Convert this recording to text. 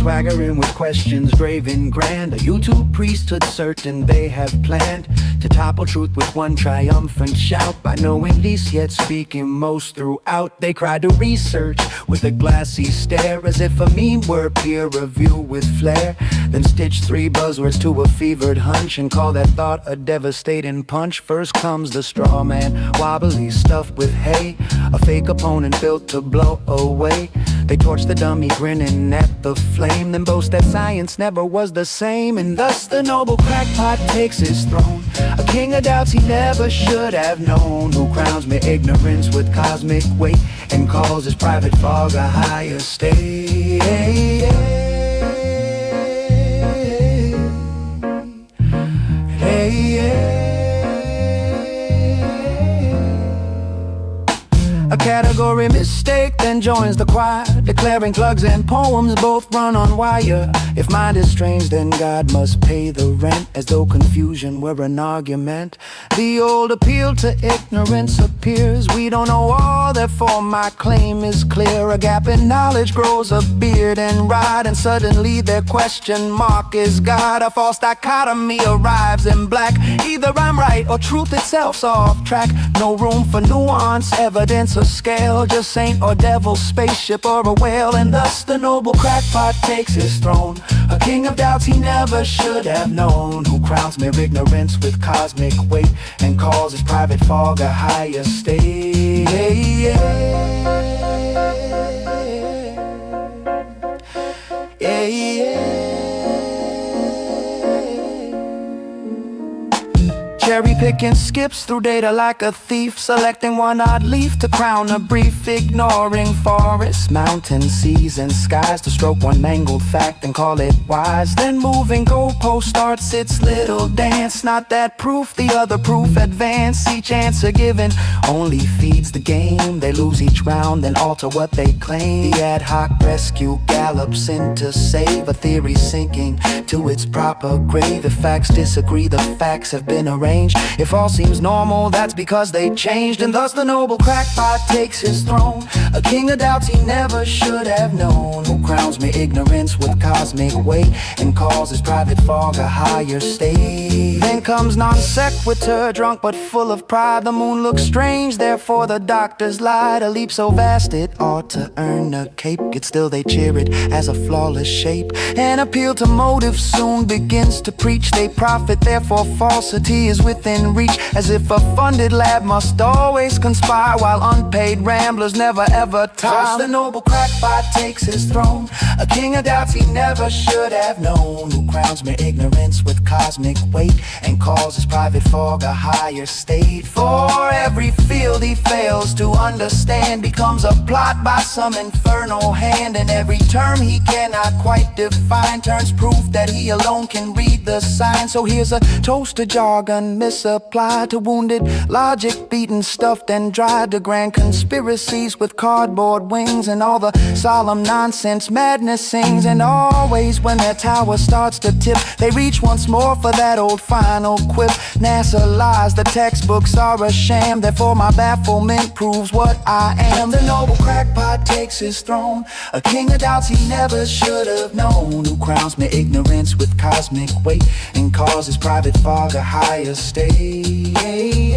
swaggering with questions graven grand. A YouTube priesthood certain they have planned to topple truth with one triumphant shout. By knowing least yet speaking most throughout, they cry to research with a glassy stare, as if a meme were peer review with flair. Then stitch three buzzwords to a fevered hunch and call that thought a devastating punch. First comes the straw man, wobbly stuffed with hay, a fake opponent built to blow away. They torch the dummy grinning at the flame, then boast that science never was the same. And thus the noble crackpot takes his throne, a king of doubts he never should have known, who crowns me ignorance with cosmic weight and calls his private fog a higher state. A category mistake then joins the choir, declaring plugs and poems both run on wire. If mind is strange, then God must pay the rent, as though confusion were an argument. The old appeal to ignorance appears. We don't know all, therefore my claim is clear. A gap in knowledge grows a beard and ride, and suddenly their question mark is God. A false dichotomy arrives in black. Either I'm right or truth itself's off track. No room for nuance, evidence or scale, just saint or devil, spaceship or a whale. And thus the noble crackpot takes his throne, a king of doubts he never should have known, who crowns mere ignorance with cosmic weight and calls his private fog a higher state. Cherry picking skips through data like a thief, selecting one odd leaf to crown a brief, ignoring forests, mountains, seas, and skies to stroke one mangled fact and call it wise. Then moving goalpost starts its little dance. Not that proof, the other proof advance. Each answer given only feeds the game. They lose each round, then alter what they claim. The ad hoc rescue gallops in to save a theory sinking to its proper grave. If facts disagree, the facts have been arranged. If all seems normal, that's because they changed. And thus the noble crackpot takes his throne, a king of doubts he never should have known, who crowns me ignorance with cosmic weight and calls his private fog a higher state. Then comes non sequitur, drunk but full of pride. The moon looks strange, therefore the doctors lied. A leap so vast it ought to earn a cape, yet still they cheer it as a flawless shape. An appeal to motive soon begins to preach. They profit, therefore falsity is within reach, as if a funded lab must always conspire, while unpaid ramblers never ever tire. Thus the noble crackpot takes his throne, a king of doubts he never should have known, who crowns mere ignorance with cosmic weight and calls his private fog a higher state. For every field he fails to understand becomes a plot by some infernal hand, and every term he cannot quite define turns proof that he alone can read the signs. So here's a toast to jargon misapplied, to wounded logic beaten, stuffed and dried, to grand conspiracies with cardboard wings, and all the solemn nonsense madness sings. And always when their tower starts to tip, they reach once more for that old final quip. NASA lies, the textbooks are a sham, therefore my bafflement proves what I am. The noble crackpot takes his throne, a king of doubts he never should have known, who crowns me ignorance with cosmic weight and calls his private fog a higher state. Hey,